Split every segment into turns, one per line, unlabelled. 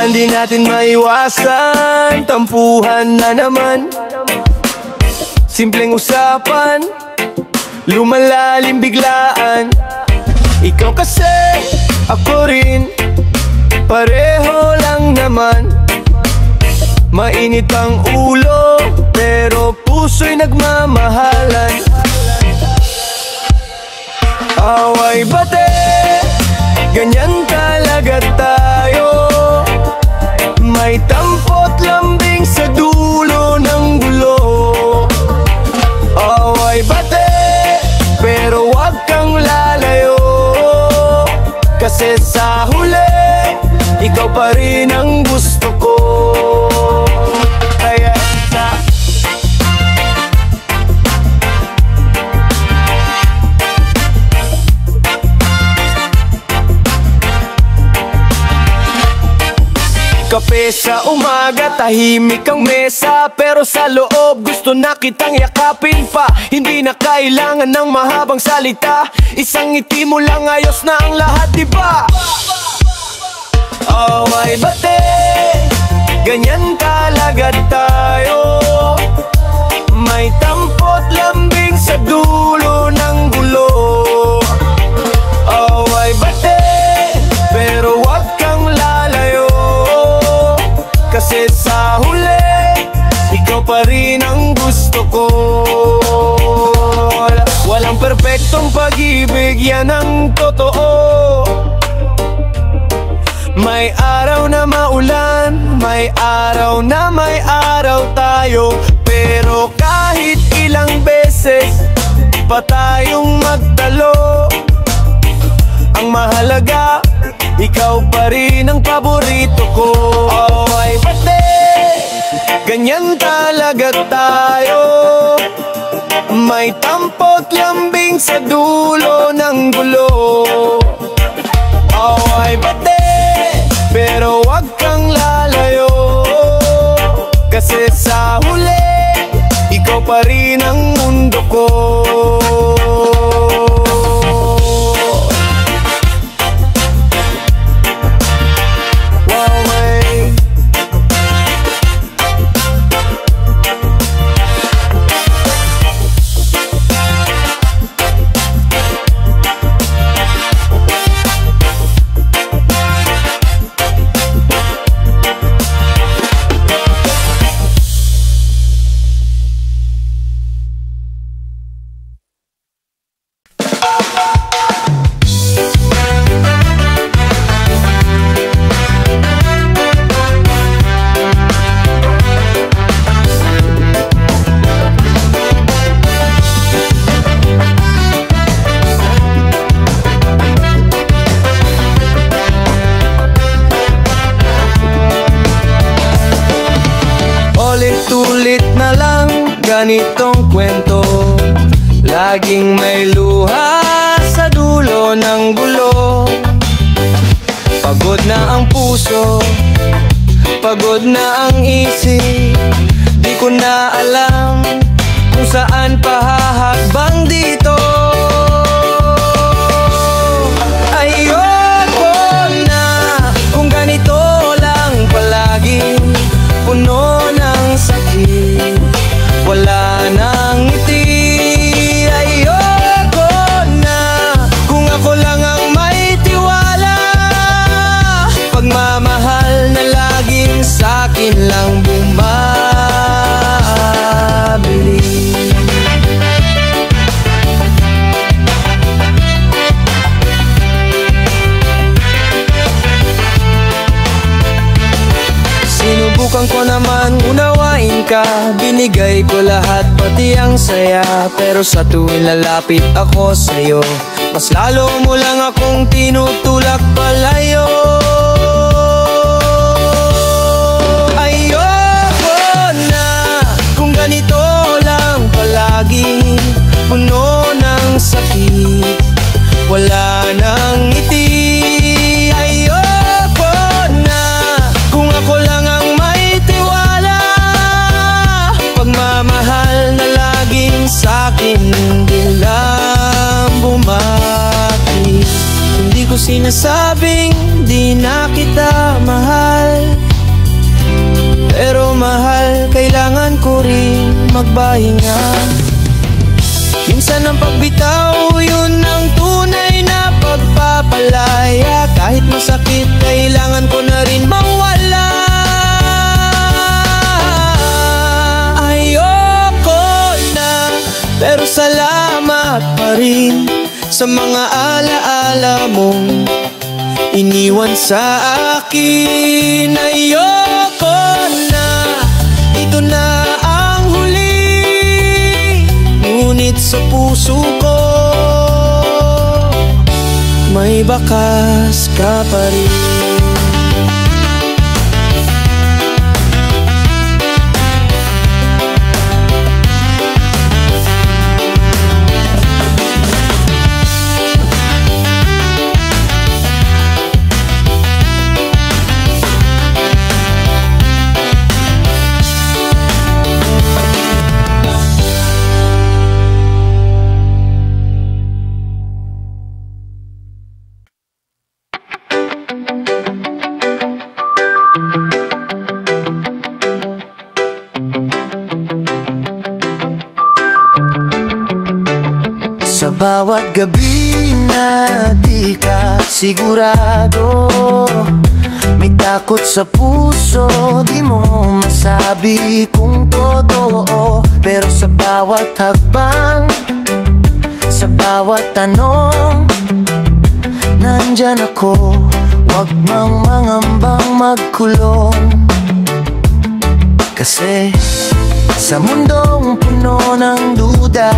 Minsan di natin maiwasan, tampuhan na naman. Simpleng usapan, lumalalim biglaan. Ikaw kasi, ako rin, pareho lang naman. Mainit ang ulo, pero puso'y nagmamahalan. Away bate, ganyan talaga tayo. May tampot lambing sa dulo ng gulo. Away bate, pero wag kang lalayo. Kasi sa huli, ikaw pa rin ang gusto ko. Kaya kape sa umaga, tahimik ang mesa, pero sa loob gusto na kitang yakapin pa. Hindi na kailangan ng mahabang salita, isang ngiti mo lang ayos na ang lahat, diba? Away bate, ganyan talaga tayo. May tampot lambing sa dulo ng gulo. Away bate, pero wag kang lalayo. Kasi sa huli, ikaw pa rin ang gusto ko. Walang perpektong pag-ibig, yan ang totoo. May araw na maulan, may araw na may araw tayo. Pero kahit ilang beses pa tayong magtalo, ang mahalaga, ikaw pa rin ang paborito ko. Away bate, ganyan talaga tayo. May tampot lambing sa dulo ng gulo. Away bate, pero wag kang lalayo. Kasi sa huli, ikaw pa rin ang mundo ko.
Ulit na lang ganitong kwento, laging may luha sa dulo ng gulo. Pagod na ang puso, pagod na ang isip. Di ko na alam kung saan pahahakbang dito. Ayoko na kung ganito lang palagi, puno ng sakit, wala nang ngiti. Ayoko na kung ako lang ang may tiwala, pagmamahal na laging sa'kin lang bumabili. Sinubukan ko naman unawain ka, binigay ko lahat pati ang saya. Pero sa tuwing lalapit ako sa'yo, mas lalo mo lang akong tinutulak palayo. Ayoko na kung ganito lang palagi, puno ng sakit, wala nang ngiti. Ayoko na kung ako lang ang may tiwala, pagmamahal na laging sa'kin lang bumati. Hindi ko sinasabing di di na kita mahal. Pero mahal, kailangan ko rin magpahinga. Minsan ang pagbitaw, yun ang tunay na pagpapalaya. Kahit masakit, kailangan ko na rin mawala. Ayoko na, pero salamat pa rin sa mga alaala mong iniwan sa akin. Ayoko na, ito na ang huli, ngunit sa puso ko may bakas ka pa rin. Sa bawat gabi na di ka sigurado, may takot sa puso, di mo masabi kung totoo. Pero sa bawat hakbang, sa bawat tanong, nandyan ako. Huwag mang mangambang magkulong, kasi sa mundong puno ng duda,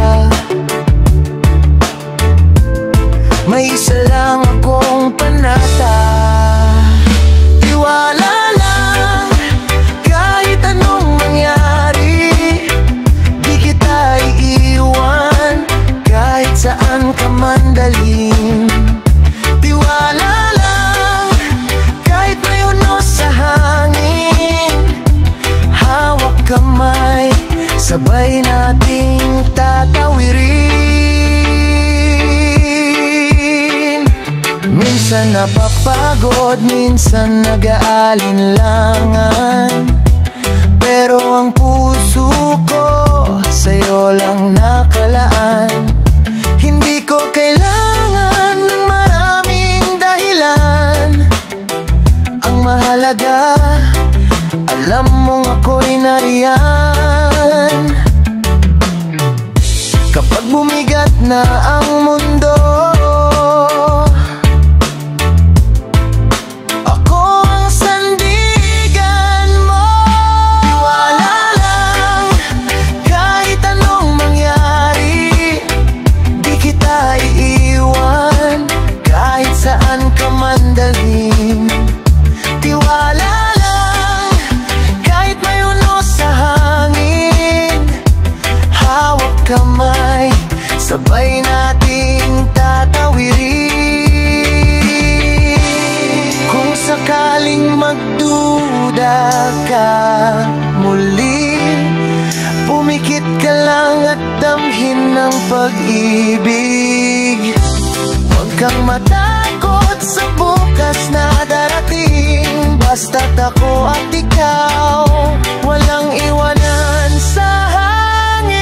may isa lang akong panata. Tiwala lang, kahit anong mangyari, di kita iiwan, kahit saan ka man dalhin. Tiwala lang, kahit may unos sa hangin, hawak kamay, sabay nating tatawirin. Minsan napapagod, minsan nag-aalinlangan, pero ang puso ko sa'yo lang nakalaan. Hindi ko kailangan ng maraming dahilan. Ang mahalaga, alam mong ako'y nariyan. Kapag bumigat na ang mundo, tiwala lang, kahit may unos sa hangin, hawak kamay, sabay nating tatawirin. Kung sakaling magduda ka muli, pumikit ka lang at damhin ng pag-ibig. Huwag kang matakot sa bukas na darating, basta't ako at ikaw, walang iwanan sa hangin.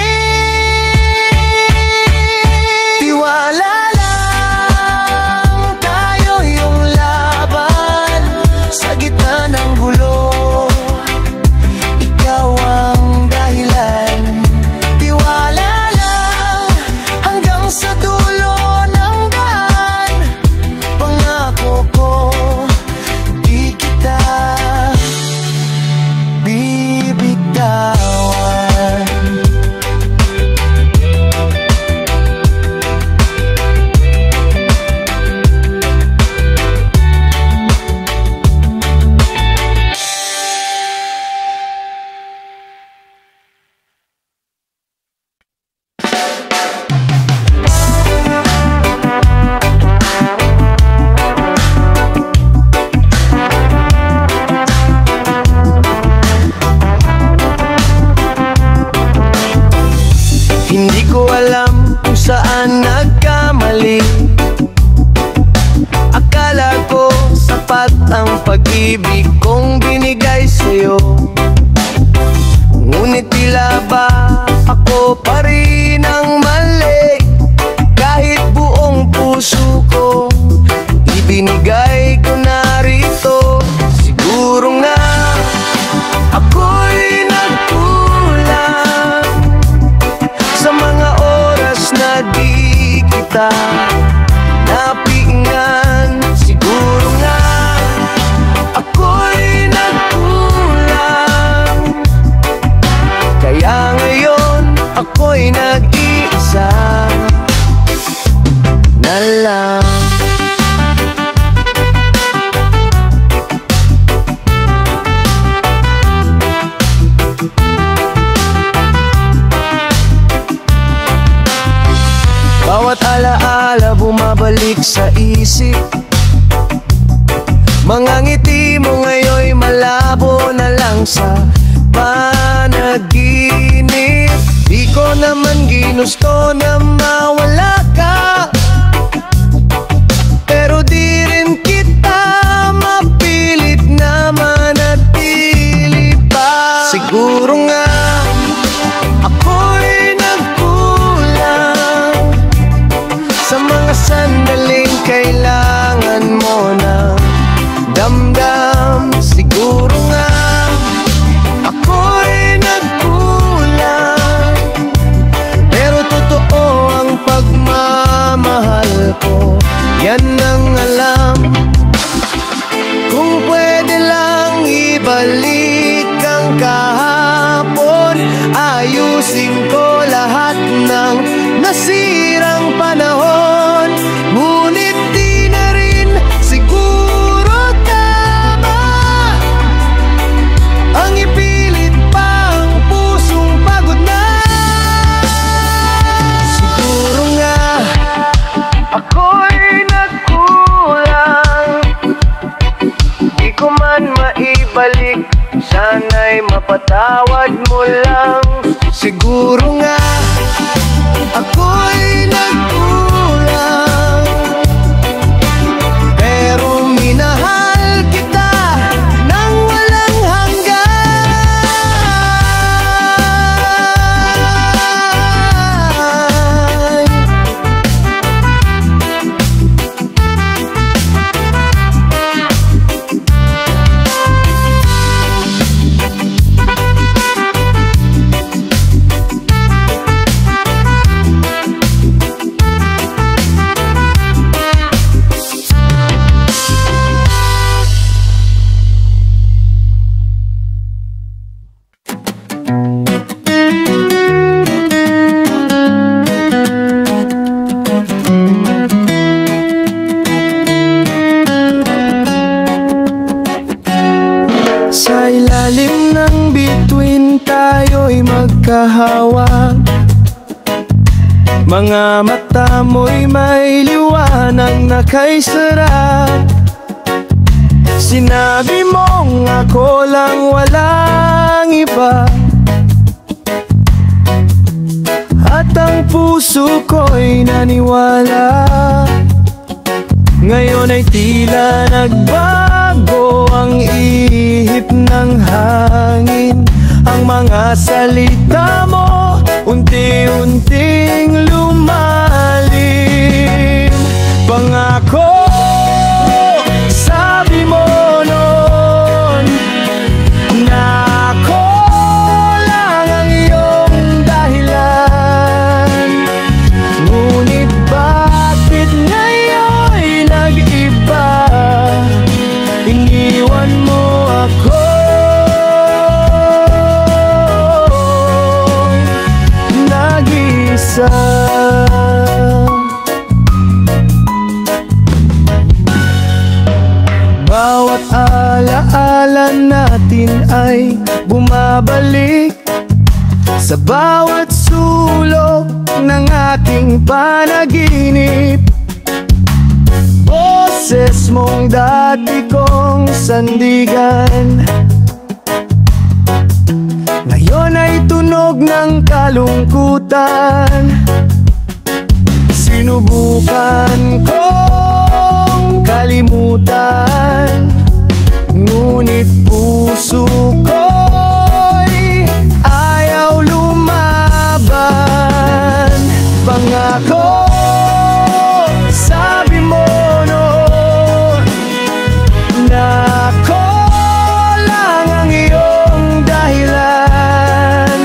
Tiwala lang, tayo yung laban sa gitna ng gulo, ikaw ang dahilan. Tiwala lang, hanggang sa dulo ng daan, pangako ko, di kita bibitawan. Hindi ko alam kung saan nagkamali. Akala ko sapat
kita napingan. Siguro nga ako'y nagkulang, kaya ngayon ako'y nag-iisa na lang. Bawat alaala bumabalik sa isip, mga ngiti mo ngayon'y malabo na lang sa panaginip. Di ko naman ginusto na mawala ka, pero di rin kita mapilit na manatili pa. Siguro nga ako'y nagkulang sa mga sandaling kailangan mo ng damdam. Siguro nga ako'y nagkulang, pero totoo ang pagmamahal ko, yan ang alam. Kung pwede lang ibalik ang kahapon, ayusin ko lahat ng nasirang panahon. Ngunit di na rin siguro tama ang ipilit pa ang pusong pagod na. Siguro nga ako'y nagkulang, di ko man maibalik, sana'y mapatawad mo lang. Siguro nga ako'y nagkulang, pero minahal kita nang walang hanggan. Sa ilalim ng bituin tayo'y magkahawak, mga mata mo'y may liwanag na kay sarap. Sinabi mong ako lang, walang iba, at ang puso ko'y naniwala. Ngayon ay tila nagbago ang ihip ng hangin. Ang mga salita mo unti-unting lumalim. Pangako, sabi mo noon, na ako lang ang iyong dahilan. Ngunit bakit ngayon'y nag-iba? Iniwan mo ako nag-isa. Bawat alaala natin ay bumabalik sa bawat sulok ng ating panaginip. Boses mong dati kong sandigan, ngayon ay tunog ng kalungkutan. Sinubukan kong kalimutan, ngunit puso ko'y ayaw lumaban. Pangako, sabi mo noon, na ako lang ang iyong dahilan.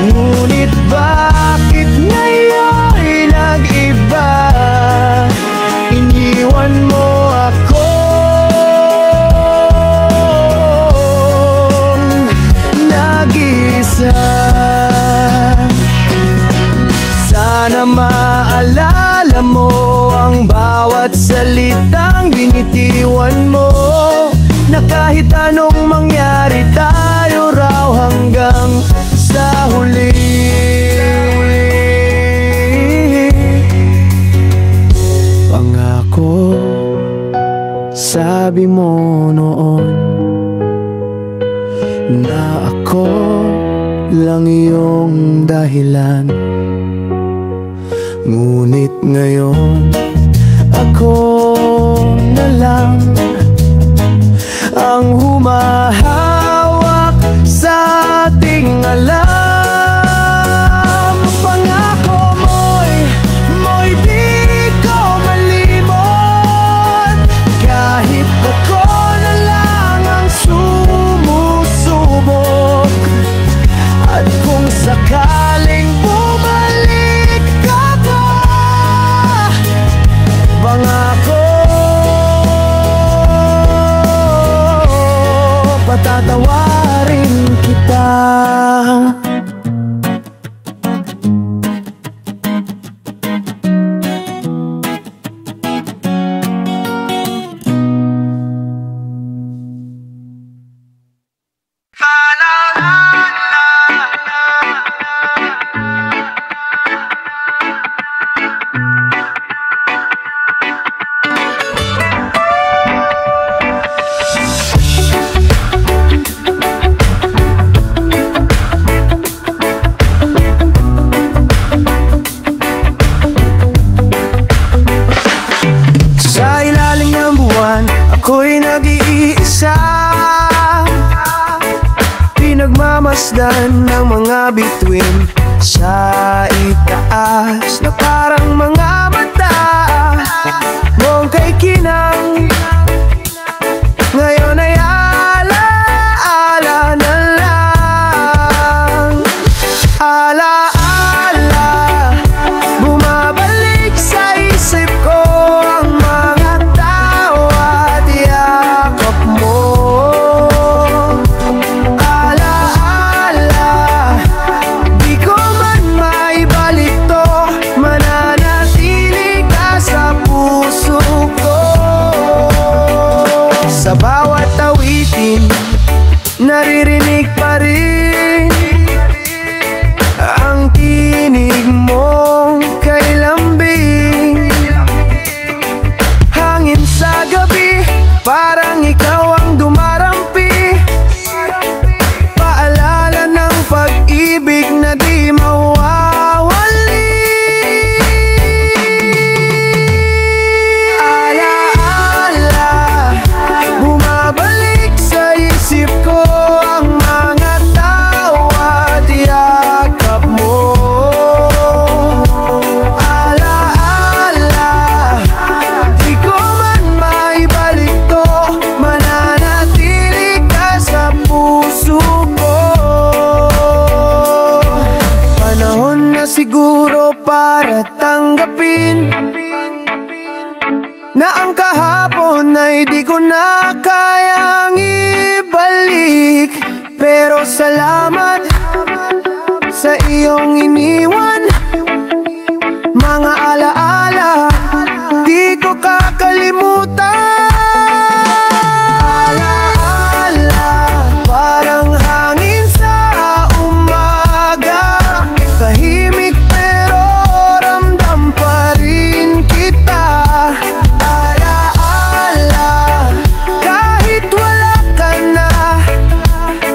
Ngunit bakit ngayon'y nag-iba?
na maalala mo ang bawat salitang binitiwan mo, na kahit anong mangyari tayo raw hanggang sa huli. Pangako, sabi mo noon na ako lang iyong dahilan. Ngunit ngayon ako na lang ang humahawak sa ating alam. Pangako mo'y di ko malimot, kahit ako na lang ang sumusubok. At kung sakaling bumalik ka pa, pangako patatawarin kita. Ako'y nag-iisa, pinagmamasdan ng mga bituin sa itaas na parang mga mata mong kay kinang. Ngayon ay ala-ala na lang, ala-ala. Bumabalik sa isip ko ang mga tawa at yakap mo. Ala-ala, di ko man maibalik to, mananatili ka sa puso ko. Sa bawat awitin, naririnig pa rin ang tinig mong kay lambing. Hangin sa gabi, parang ikaw ang dumarampi, paalala ng pag-ibig na di mawawali. Ala-ala, bumabalik sa isip ko ang mga tawa at yakap mo. Ala-ala, di ko man maibalik to, mananatili ka sa puso ko. Panahon na siguro para tanggapin na ang kahapon ay di ko na kayang ibalik. Pero salamat sa iyong iniwan, mga alaala di ko kakalimutan. Alaala, parang hangin sa umaga, tahimik pero ramdam pa rin kita. Alaala, kahit wala ka na,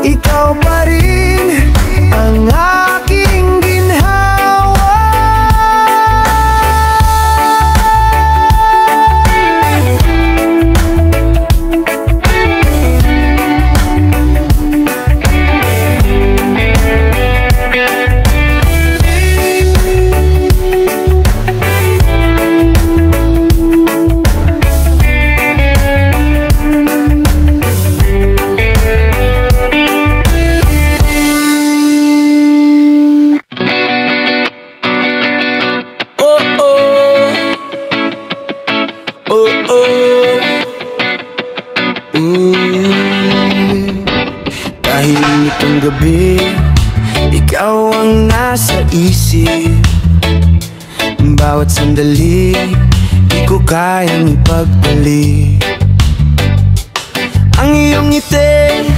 ikaw pa rin ang aking ginhawa. Tahimik ang gabi, ikaw ang nasa isip, Bawat sandali, di ko kayang ipagpali. Ang iyong ngiti,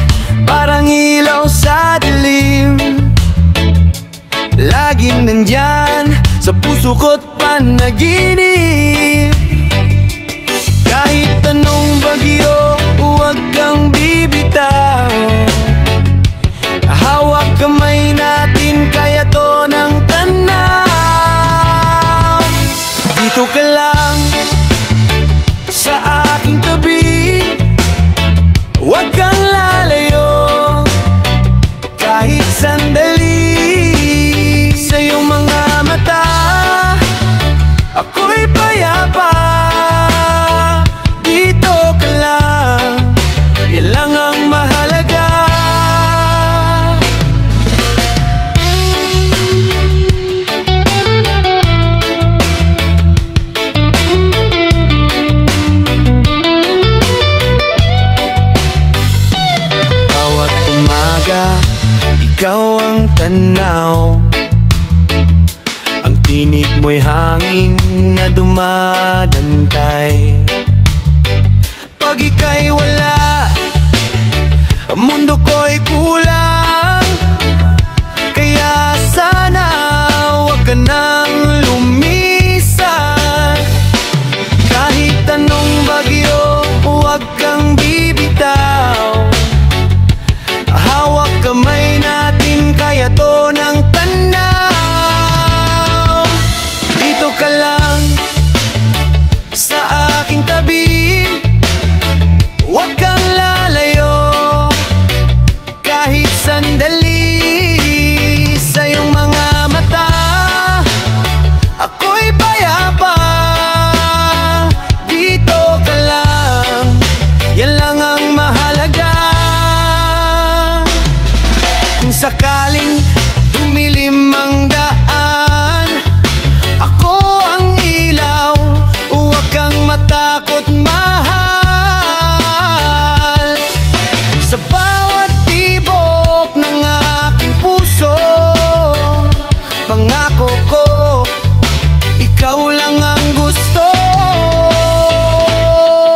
parang ilaw sa dilim, laging nandyan sa puso ko't panaginip. Kahit anong bagyo, huwag kang bibitaw. Hawak kamay natin, kaya to ng tanaw. Dito ka lang sa aking tabi, huwag kang lalayo kahit sandali. Sa iyong mga mata, ako'y payapa. Dito ka lang, yan lang ang mahalaga. Bawat umaga, ikaw ang tanaw. Ang tinig mo'y hangin na dumadantay. Pag ika'y wala, ang mundo ko'y kulang. Kaya sana huwag ka nang lumisan. Kahit anong bagyo, huwag kang bibitaw. Hawak kamay natin, kaya to ng tanaw. Dito ka lang sa aking tabi, huwag kang lalayo kahit sandali. Sa iyong mga mata, ako'y payapa. Dito ka lang, yan lang ang mahalaga. Kung sakaling dumilim ang daan, ako ang ilaw, huwag kang matakot, mahal. Sa bawat tibok ng aking puso, pangako ko, ikaw lang ang gusto.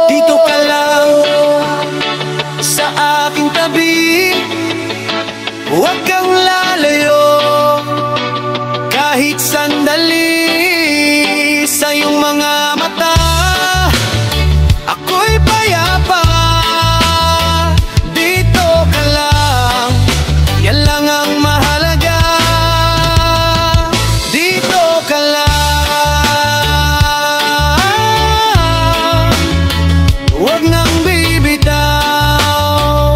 Dito ka lang sa aking tabi, huwag kang lalayo kahit sandali. Sa iyong mga mata, ako'y payapa. Dito ka lang, yan lang ang mahalaga. Dito ka lang, huwag nang bibitaw.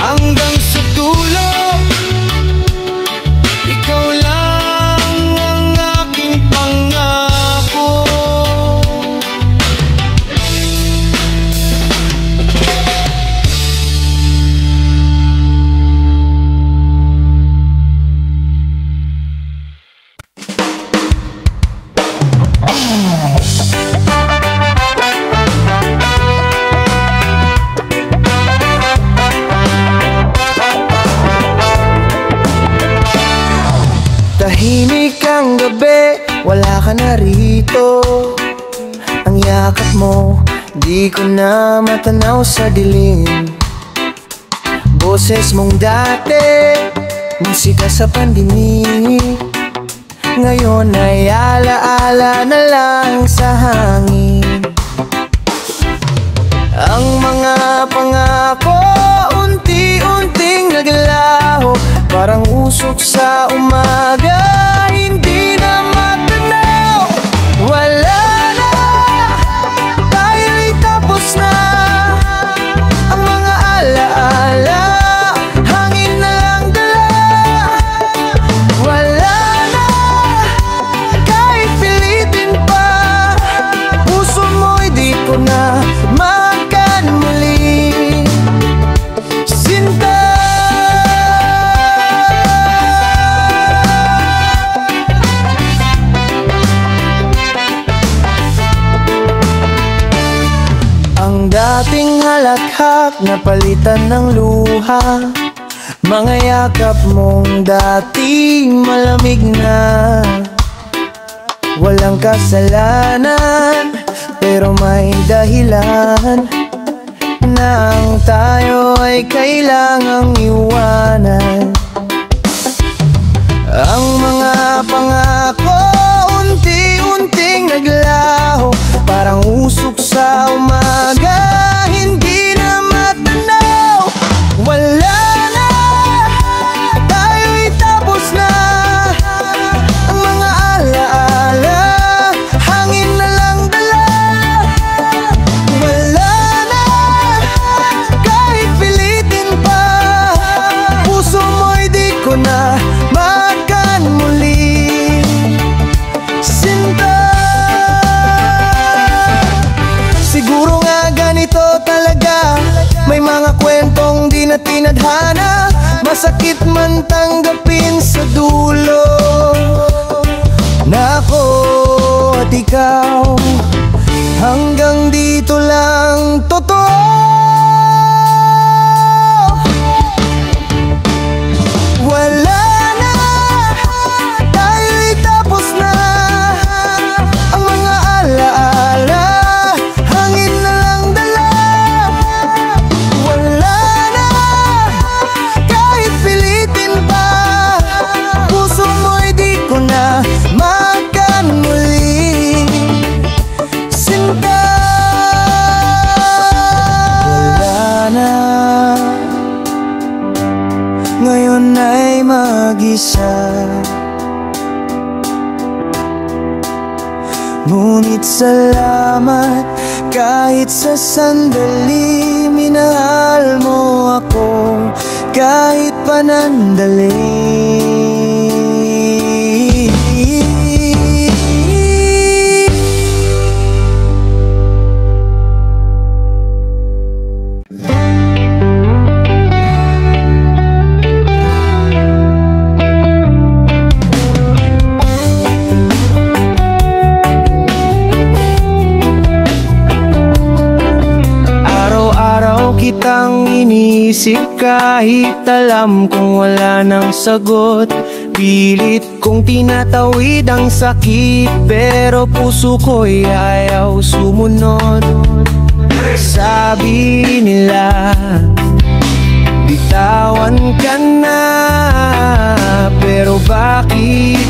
Hanggang sa dulo, ikaw lang ang aking pangako. Tahimik ang gabi, wala ka na rito. Ang yakap mo, di ko na matanaw sa dilim. Boses mong dati, musika sa pandinig, ngayon ay alaala na lang sa hangin. Ang mga pangako, unti-unting naglaho, parang usok sa umaga, hindi na matanaw. Wala na, tayo'y tapos na. Ang mga alaala, hangin na lang dala. Wala na, kahit pilitin pa, puso mo'y di ko na makan muli. Sinta, dating halakhak na palitan ng luha, Mga yakap mong dating malamig na, walang kasalanan, pero may dahilan na ang tayo ay kailangang iwanan. Ang mga pangako unti-unting naglaho, parang usok sa umaga, hindi na matanaw. Wala na, tayo'y tapos na. Ang mga alaala, hangin na lang dala. Wala na, kahit pilitin pa, puso mo'y di ko na makan muli. Sinta, siguro nga ganito talaga, may mga kwentong di na tinadhana, masakit man tanggapin sa dulo. Na ako at ikaw, hanggang dito lang totoo. Wala na, tayo'y tapos na. Ang mga alaala, hangin na lang dala. Wala na, kahit pilitin pa, puso mo'y di ko na makan muli. Sinta, wala na, ngayon ay mag-isa. Ngunit salamat, kahit sa sandali minahal mo ako, kahit panandali. Kitang inisip kahit alam kong wala nang sagot. Pilit kong tinatawid ang sakit, pero puso ko'y ayaw sumunod. Sabi nila, bitawan ka na, pero bakit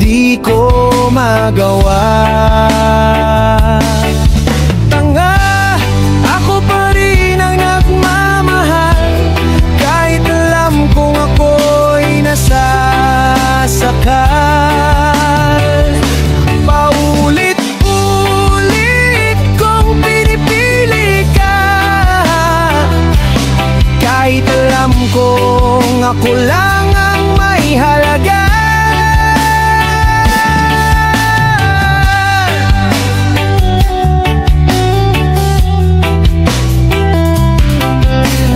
di ko magawa? Sakal, paulit-ulit kong pinipili ka, kahit alam kong ako lang ang may halaga.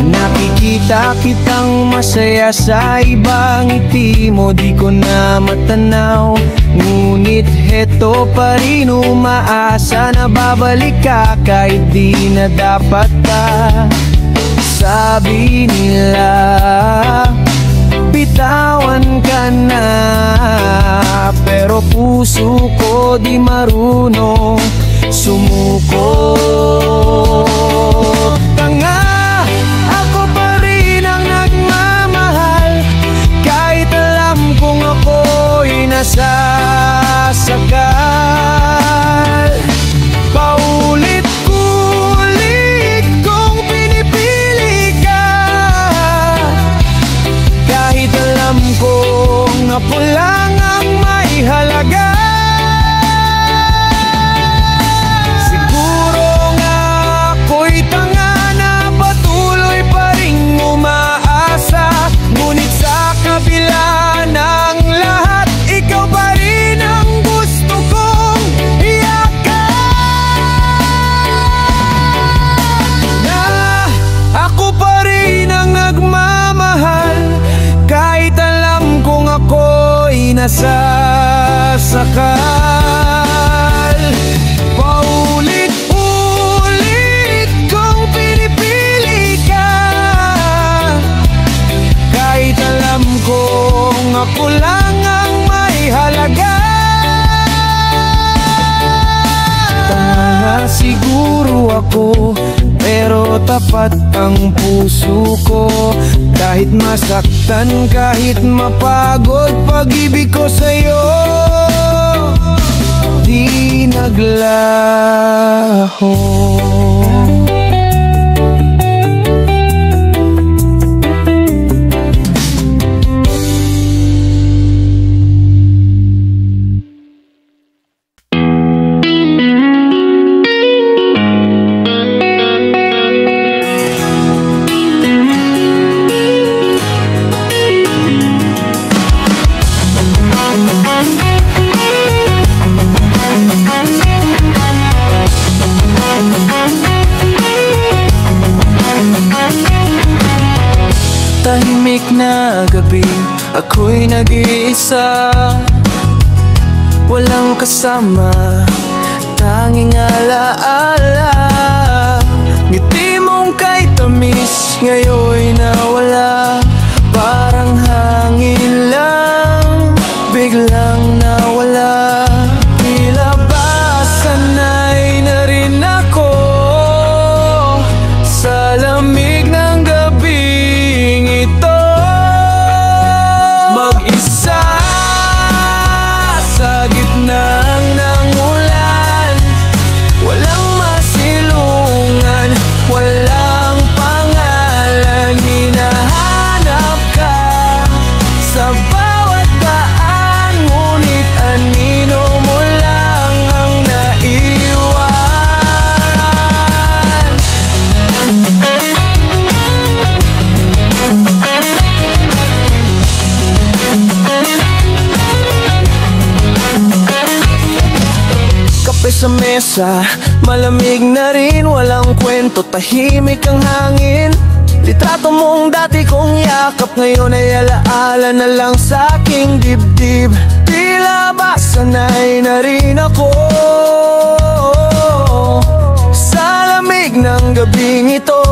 Nakikita kitang masaya sa ibang ngiti mo, di ko na matanaw. Ngunit heto pa rin umaasa na babalik ka kahit di na dapat pa. Sabi nila, bitawan ka na, pero puso ko di marunong sumuko. Tanga, ako pa rin ang nagmamahal, kahit alam kong ako'y nasasakal. Paulit-ulit kong pinipili ka, kahit alam kong ako lang ang may halaga. Siguro nga ako'y tanga na patuloy pa ring umaasa, ngunit sa kabila ng lahat, ikaw pa rin ang gusto kong iyakan. Na ako pa rin ang nagmamahal, kahit alam kong ako'y nasasakal. Paulit-ulit kong pinipili ka, ako lang ang may halaga. Tanga siguro ako, pero tapat ang puso ko. Kahit masaktan, kahit mapagod, pag-ibig ko sa'yo di naglaho.
Tahimik na gabi, ako'y nag-iisa. Walang kasama, tanging alaala. Ngiti mong kay tamis, ngayon'y nawala. Parang hangin lang, biglang nawala. Tila ba sanay na rin ako sa lamig ng gabing ito. Mag-isa sa gitna ng ulan, walang masilungan, walang pangalan. Hinahanap ka sa bawat daan, ngunit anino mo lang ang naiwan. Kape sa mesa, malamig na rin, walang kwento, tahimik ang hangin. Litrato mong dati kong yakap, ngayon ay alaala na lang sa aking dibdib. Tila ba sanay na rin ako sa lamig ng gabing ito.